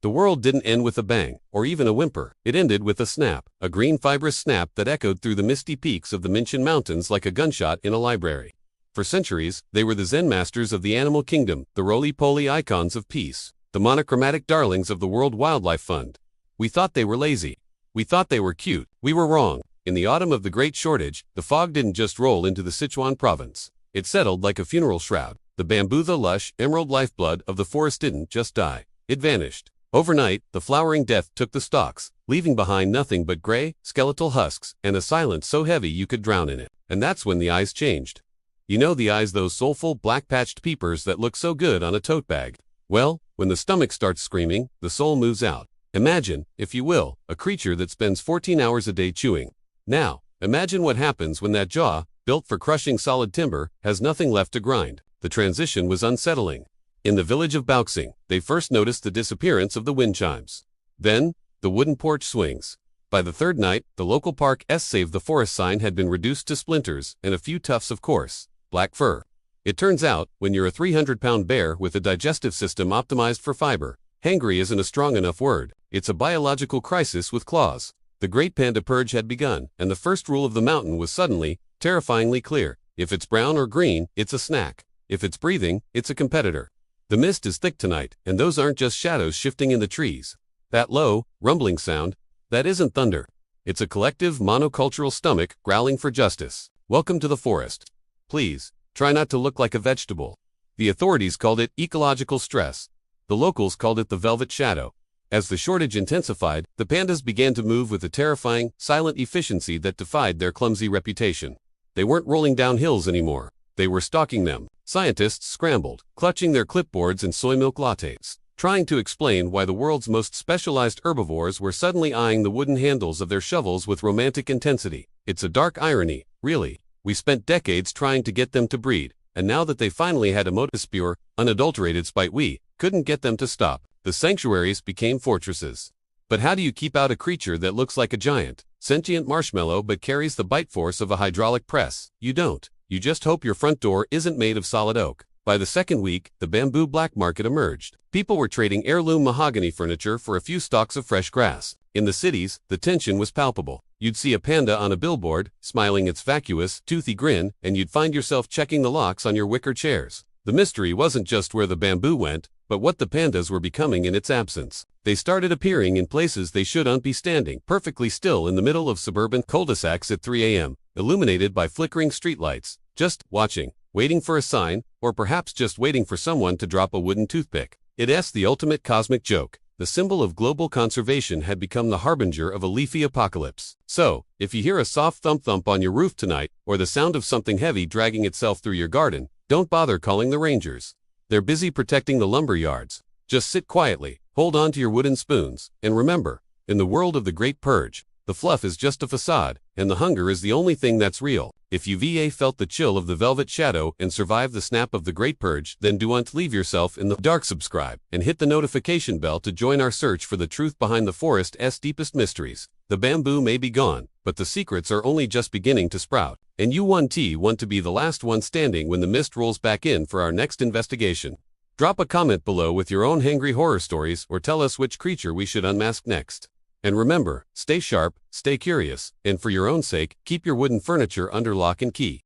The world didn't end with a bang, or even a whimper. It ended with a snap, a green fibrous snap that echoed through the misty peaks of the Minshan Mountains like a gunshot in a library. For centuries, they were the Zen masters of the animal kingdom, the roly-poly icons of peace, the monochromatic darlings of the World Wildlife Fund. We thought they were lazy. We thought they were cute. We were wrong. In the autumn of the Great Shortage, the fog didn't just roll into the Sichuan province. It settled like a funeral shroud. The bamboo, the lush, emerald lifeblood of the forest didn't just die. It vanished. Overnight, the flowering death took the stalks, leaving behind nothing but gray, skeletal husks, and a silence so heavy you could drown in it. And that's when the eyes changed. You know the eyes, those soulful, black-patched peepers that look so good on a tote bag. Well, when the stomach starts screaming, the soul moves out. Imagine, if you will, a creature that spends 14 hours a day chewing. Now, imagine what happens when that jaw, built for crushing solid timber, has nothing left to grind. The transition was unsettling. In the village of Bauxing, they first noticed the disappearance of the wind chimes. Then, the wooden porch swings. By the third night, the local park Save the Forest sign had been reduced to splinters and a few tufts of coarse, black fur. It turns out, when you're a 300-pound bear with a digestive system optimized for fiber, hangry isn't a strong enough word. It's a biological crisis with claws. The Great Panda Purge had begun, and the first rule of the mountain was suddenly, terrifyingly clear. If it's brown or green, it's a snack. If it's breathing, it's a competitor. The mist is thick tonight, and those aren't just shadows shifting in the trees. That low, rumbling sound, that isn't thunder. It's a collective, monocultural stomach growling for justice. Welcome to the forest. Please, try not to look like a vegetable. The authorities called it ecological stress. The locals called it the velvet shadow. As the shortage intensified, the pandas began to move with a terrifying, silent efficiency that defied their clumsy reputation. They weren't rolling down hills anymore. They were stalking them. Scientists scrambled, clutching their clipboards and soy milk lattes, trying to explain why the world's most specialized herbivores were suddenly eyeing the wooden handles of their shovels with romantic intensity. It's a dark irony, really. We spent decades trying to get them to breed, and now that they finally had a motive, pure, unadulterated spite, we couldn't get them to stop. The sanctuaries became fortresses. But how do you keep out a creature that looks like a giant, sentient marshmallow but carries the bite force of a hydraulic press? You don't. You just hope your front door isn't made of solid oak. By the second week, the bamboo black market emerged. People were trading heirloom mahogany furniture for a few stalks of fresh grass. In the cities, the tension was palpable. You'd see a panda on a billboard, smiling its vacuous, toothy grin, and you'd find yourself checking the locks on your wicker chairs. The mystery wasn't just where the bamboo went, but what the pandas were becoming in its absence. They started appearing in places they shouldn't be standing, perfectly still in the middle of suburban cul-de-sacs at 3 a.m., illuminated by flickering streetlights, just watching, waiting for a sign, or perhaps just waiting for someone to drop a wooden toothpick. It's the ultimate cosmic joke. The symbol of global conservation had become the harbinger of a leafy apocalypse. So, if you hear a soft thump-thump on your roof tonight, or the sound of something heavy dragging itself through your garden, don't bother calling the rangers. They're busy protecting the lumber yards. Just sit quietly, hold on to your wooden spoons, and remember, in the world of the Great Purge, the fluff is just a facade, and the hunger is the only thing that's real. If you felt the chill of the velvet shadow and survived the snap of the Great Purge, then don't leave yourself in the dark. Subscribe and hit the notification bell to join our search for the truth behind the forest's deepest mysteries. The bamboo may be gone, but the secrets are only just beginning to sprout. And you want to be the last one standing when the mist rolls back in for our next investigation. Drop a comment below with your own hangry horror stories, or tell us which creature we should unmask next. And remember, stay sharp, stay curious, and for your own sake, keep your wooden furniture under lock and key.